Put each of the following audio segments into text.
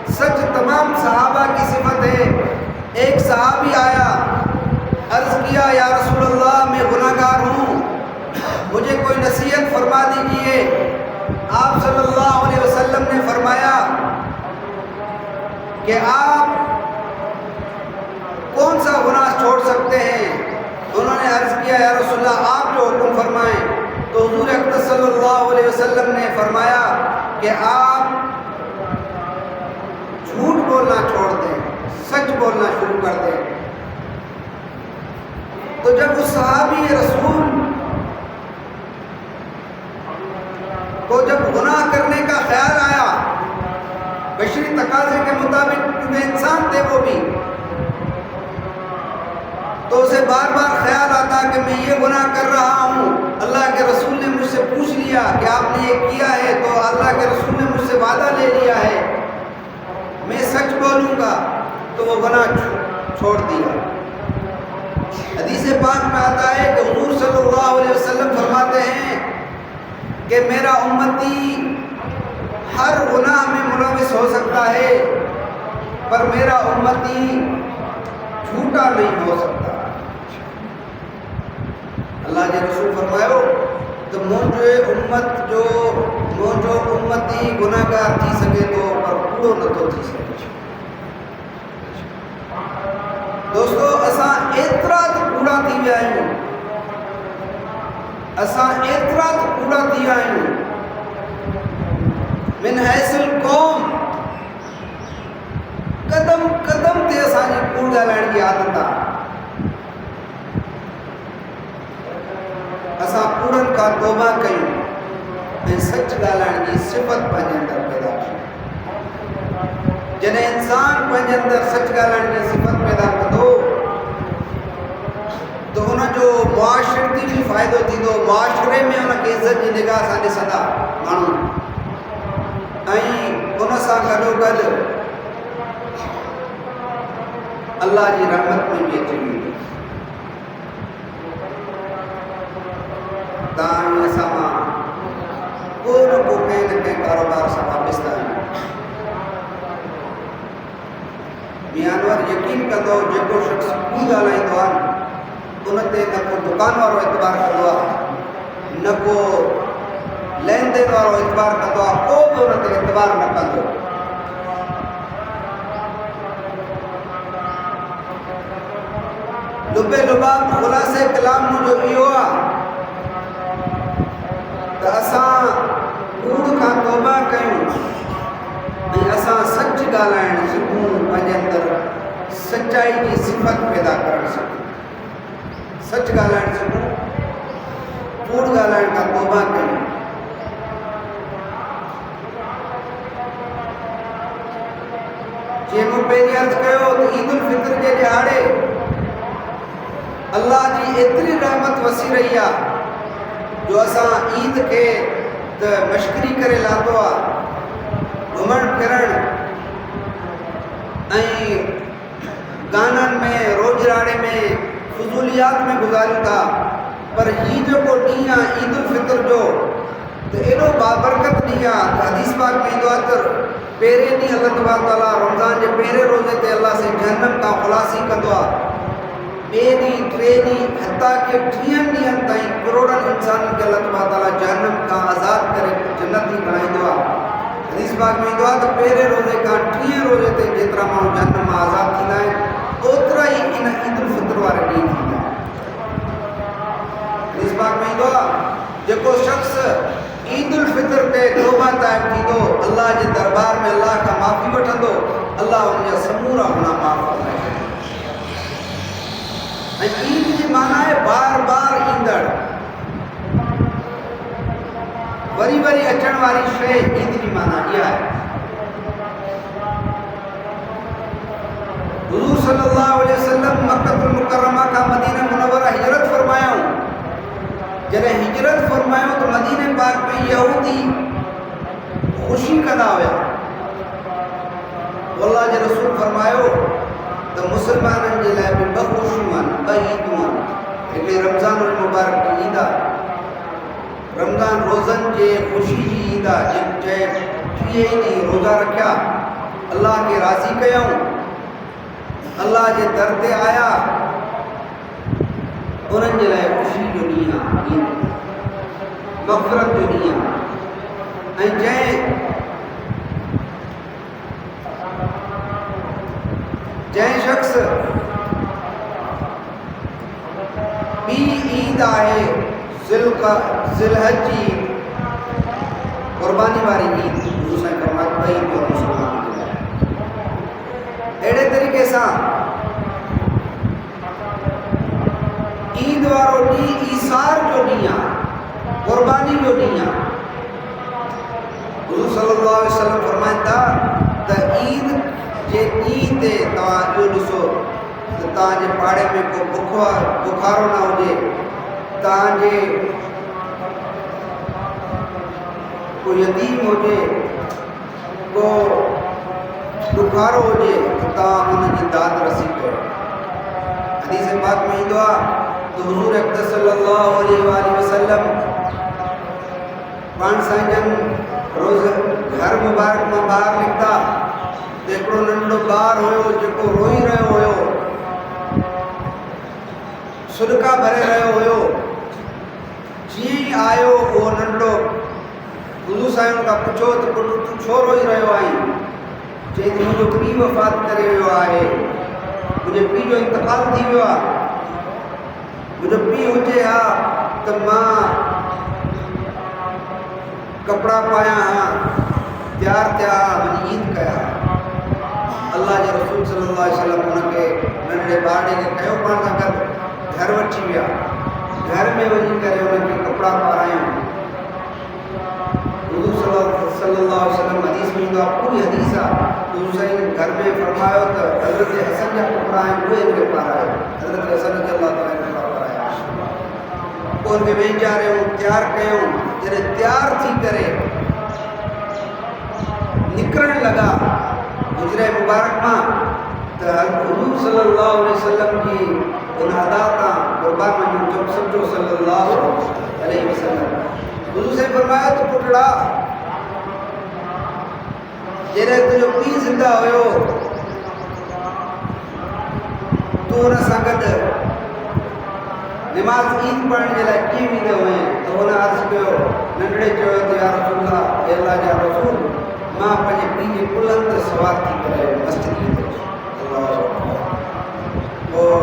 سچ تمام صحابہ کی صفت ہے۔ ایک صحابی آیا، عرض کیا یا رسول اللہ میں گناہ گار ہوں، مجھے کوئی نصیحت فرما دیجئے۔ آپ صلی اللہ علیہ وسلم نے فرمایا کہ آپ کون سا گناہ چھوڑ سکتے ہیں؟ انہوں نے عرض کیا یا رسول اللہ آپ جو حکم فرمائیں۔ تو حضور اقدس صلی اللہ علیہ وسلم نے فرمایا کہ آپ جھوٹ بولنا چھوڑ دیں، سچ بولنا شروع کر دیں۔ تو جب اس صحابی رسول کو جب گناہ کرنے کا خیال آیا، بشری تقاضے کے مطابق کیونکہ انسان تھے وہ بھی، تو اسے بار بار خیال آتا کہ میں یہ گناہ کر رہا ہوں، اللہ کے رسول نے مجھ سے پوچھ لیا کہ آپ نے یہ کیا ہے، تو اللہ کے رسول نے مجھ سے وعدہ لے لیا ہے میں سچ بولوں گا، تو وہ گناہ چھوڑ دیا۔ حدیث پاک میں آتا ہے کہ حضور صلی اللہ علیہ وسلم فرماتے ہیں کہ میرا امتی ہر گناہ میں ملوث ہو سکتا ہے، پر میرا امتی جھوٹا نہیں ہو سکتا۔ اللہ کے رسول فرمایا تو موجو امتی گناہ گار تھی سکے تو پر کوڑو نہ تو تھی سکے۔ دوستو اساں ایترا کوڑا تھی ویا آहियूं، اساں ایترا کوڑا تھی آहियूं، من حیث القوم قدم قدم تے اساں جی کوڑ ڳالهائڻ جي عادت آ۔ اساں کوڑن کا توبہ کیوں ऐं सच ॻाल्हाइण जी सिफ़त पंहिंजे अंदरि पैदा कयूं। जॾहिं इंसान पंहिंजे अंदरि सच ॻाल्हाइण जी सिफ़त पैदा कंदो तो उनजो मुआशरती बि फ़ाइदो थींदो, मुआशरे में उनखे इज़त जी निगाह सां ॾिसंदा माण्हू, ऐं उन सां गॾोगॾु अल्लाह जी रहमत में बि अची वेंदो। तव्हां असां मां को न को कंहिं न कंहिं कारोबार सां वाबस्ता आहियूं। मियानवर यकीन कंदो जेको शख़्स कूड़ ॻाल्हाईंदो आहे उन ते न को दुकान वारो एतबार कंदो आहे, न को लेन देन वारो एतबार कंदो आहे, को बि उन ते एतबार न कंदो। लुबे लुबाब ख़ुलासे कलाम मुंहिंजो इहो आहे त असां कूड़ खां तौबा कयूं ऐं असां सच ॻाल्हाइण सिखूं, पंहिंजे अंदरि सचाई जी सिफ़त पैदा करणु सिखूं, सच ॻाल्हाइण सिखूं, कूड़ ॻाल्हाइण खां तौबा कयूं। जीअं मूं पहिरीं अर्ज़ु कयो त ईद उल फितर जे ॾिहाड़े अल्लाह जी एतिरी रहमत वसी रही आहे जो असां ईद खे त मश्करी करे लाथो आहे, घुमण फिरण ऐं गाननि में रोज़राड़े में फज़ूलियात में गुज़ारियूं था, पर हीउ जेको ॾींहुं आहे ईद उल फितर जो त एॾो बाबरकत ॾींहुं आहे त हदीस पाक में ईंदो आहे त पहिरें ॾींहुं अल्लाह तबारक ताला रमज़ान जे पहिरें रोज़े ते अल्लाह से जहन्नम खां ख़ुलासी कंदो आहे, ॿिए ॾींहुं टे ॾींहुं हता के 30 ॾींहंनि ताईं करोड़नि इंसाननि खे अल्लाह तबारक ताला जहन्नम खां आज़ादु करे जन्नती बणाईंदो आहे। हदीस पाक में ईंदो आहे त पहिरें रोज़े खां 30 रोज़े ते जेतिरा माण्हू जहन्नम मां आज़ादु थींदा आहिनि ओतिरा ई इन ईद उल फितर वारे ॾींहुं थींदा आहिनि। हदीस पाक में ईंदो आहे जेको शख़्स ईद उल फितर ते तौबा ताइब थींदो, अल्लाह जे दरबार में अल्लाह खां माफ़ी वठंदो, अल्लाह उनजा समूरा गुनाह माफ़ फरमाए। ऐं ईद जी माना आहे बार बार ईंदड़, वरी वरी अचण वारी शइ, ईद जी माना इहा आहे। हुज़ूर सल्लल्लाहु अलैहि वसल्लम मक्कतुल मुकर्रमा खां मदीना मुनव्वरा हिजरत फरमायूं। जॾहिं हिजरत फरमायूं त मदीने पाक में यहूदी ख़ुशी कंदा हुया। अल्लाह जे रसूल फरमायो त मुस्लमाननि जे लाइ बि 2 ख़ुशियूं आहिनि, 2 ईदूं आहिनि। हिकिड़ी रमज़ान मुबारक जी ईद आहे, रमज़ान रोज़नि जे ख़ुशी जी ईद आहे, जंहिं 30 ॾींहं रोज़ा रखिया اللہ کے راضی کयूं, اللہ जे दर ते आया, उन्हनि जे लाइ ख़ुशी जो ॾींहुं आहे, मग़फ़िरत जो ॾींहुं आहे. ऐं जंहिं शख़्स ॿी ईद आहे ज़िलहज जी ईद, क़ुर्बानी वारी ईद, हुज़ूर साईं फरमाया ॿई ईद मुस्लमान जे लाइ. अहिड़े तरीक़े सां ईद वारो ॾींहुं ईसार जो ॾींहुं आहे, क़ुर्बानी जो ॾींहुं आहे. हुज़ूर सल्लल्लाहु अलैहि वसल्लम फरमाइनि था त ईद जे ॾींहं ते तव्हां इहो ॾिसो त तव्हांजे पाड़े में को बुखारो न हुजे, तव्हांजे को यतीम हुजे, को बुखारो हुजे, त तव्हां हुनजी दाद रसी कयो. हदीस पाक में ईंदो आहे त हुज़ूर अक़दस सल्लल्लाहु अलैहि वसल्लम पाण साईं जन रोज़ घर मुबारक मां ॿाहिरि निकिता त हिकिड़ो नंढो ॿारु हुयो जेको रोई रहियो हुयो, सुॾका भरे रहियो हुयो. जीअं ई आयो उहो नंढो हुज़ूर साईं खां पुछो त पुटु तूं छो रोई रहियो आहीं? चई त मुंहिंजो पीउ वफ़ात करे वियो आहे, मुंहिंजे पीउ जो इंतकाल थी वियो आहे. मुंहिंजो पीउ हुजे हा त मां कपिड़ा पायां हा, तयारु थिया हा, वञी ईद कया. अल्लाह जे रसूल सल्लल्लाहु अलैहि वसल्लम हुनखे नंढड़े ॿारु खे कयो पाण सां गॾु घर वठी विया. घर में वञी करे हुनखे कपिड़ा पारायूं. हुज़ूर सल्लल्लाहु अलैहि वसल्लम हदीस में ईंदो आहे, पूरी हदीस आहे. हुज़ूर साईं घर में फरमायो त हज़रत हसन जा कपिड़ा आहिनि उहे हिनखे पारायो. हज़रत हसन खे अल्लाह ताला कपिड़ा पाराया. पोइ हुनखे वेचारियूं, तयारु कयूं. जॾहिं तयारु थी करे निकिरणु लॻा गुजरे मुबारक मां, त हुज़ूर सल्लल्लाहु अलैहि वसल्लम जी उन अदा तां क़ुर्बान वञूं, जब सम्झो सल्लल्लाहु अलैहि वसल्लम. हुज़ूर साईं फरमाया त पुटड़ा, जॾहिं तुंहिंजो पीउ ज़िंदा हुयो तूं हुन सां गॾु निमाज़ ईद पढ़ण जे लाइ कीअं वेंदो हुएं? त हुन अर्ज़ु कयो, नंढड़े चयो त या रसूल अल्लाह जा रसूल, मां पंहिंजे पीउ जे कुल्हनि ते सवार थी करे मस्जिद ईंदो. पोइ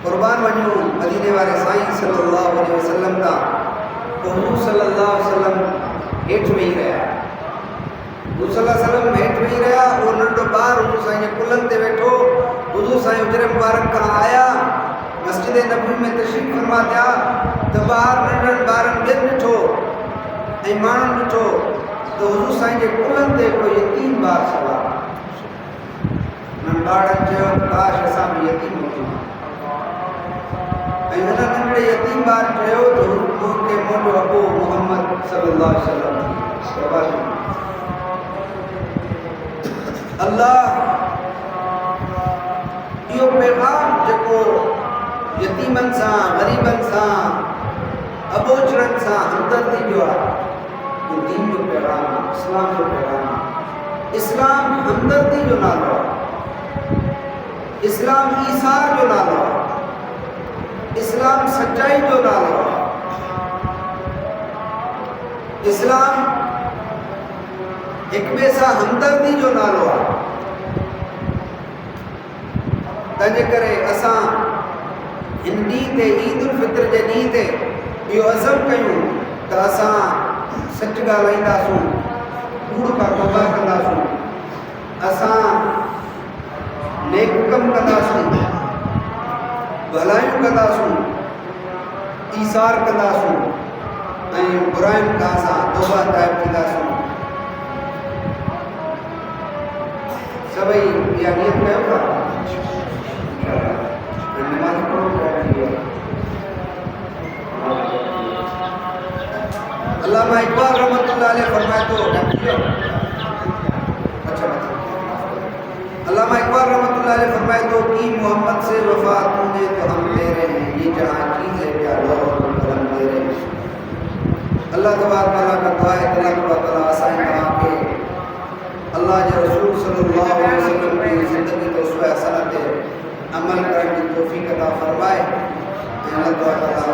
क़ुर्बान वञूं मदीने वारे साईं सल्लल्लाहु अलैहि वसल्लम तां. पोइ हुज़ूर सल्लल्लाहु अलैहि वसल्लम हेठि वेही रहिया. हुज़ूर सल्लल्लाहु अलैहि वसल्लम हेठि वेही रहिया. उहो नंढो ॿारु हुज़ूर साईं जे कुल्हनि ते वेठो. हुज़ूर साईं उजरे मुबारक खां आया, मस्जिद नबवी में तशरीफ़ फरमा थिया त ॿाहिरि नंढड़नि ॿारनि ॿियनि ॾिठो ऐं माण्हुनि ॾिठो त हुज़ूर साईं जे कुल्हनि ते हिकिड़ो यतीम ॿारु सवार. उन्हनि ॿारनि चयो त काश असां बि यतीम हुजूं. ऐं हुन नंढड़े यतीम ॿारु चयो त मूंखे मुंहिंजो अबो मोहम्मद सल्लल्लाहु अलैहि वसल्लम. अल्लाह इहो पैगाम जेको यतीमनि सां, ग़रीबनि सां, अबोचरनि सां हमदर्दी जो आहे, इहो दीन जो पैगाम आहे, इस्लाम जो पैगाम आहे. इस्लाम हमदर्दी जो नालो आहे, इस्लाम ईसार जो नालो आहे, इस्लाम सच्चाई जो नालो आहे, इस्लाम हिक ॿिए सां हमदर्दी जो नालो आहे. तंहिंजे करे असां हिन ॾींहं ते, ईद उल फितर जे ॾींहं ते इहो अज़म कयूं त असां सच ॻाल्हाईंदासूं, कूड़ खां तौबा कंदासूं, असां नेक कम कंदासूं, भलायूं कंदासूं, ईसार कंदासूं ऐं बुराइयुनि खां असां तौबा ताइब थींदासूं. सभई इहा नियत कयो था. अल्लामा इकबाल रहमतुल्लाह अलैह फरमाए तो अल्लामा इकबाल रहमतुल्लाह अलैह फरमाए तो कि मोहम्मद से वफा तूने तो हम तेरे हैं, ये जहाँ चीज़ है क्या लोग कलम तेरे. अल्लाह तबारक तआला का दुआ है, अल्लाह तबारक तआला असां के اللہ کے رسول صلی اللہ علیہ وسلم کی زندگی تو اسوہ حسنہ عمل کرنے کی توفیق عطا فرمائے. اللہ تعالیٰ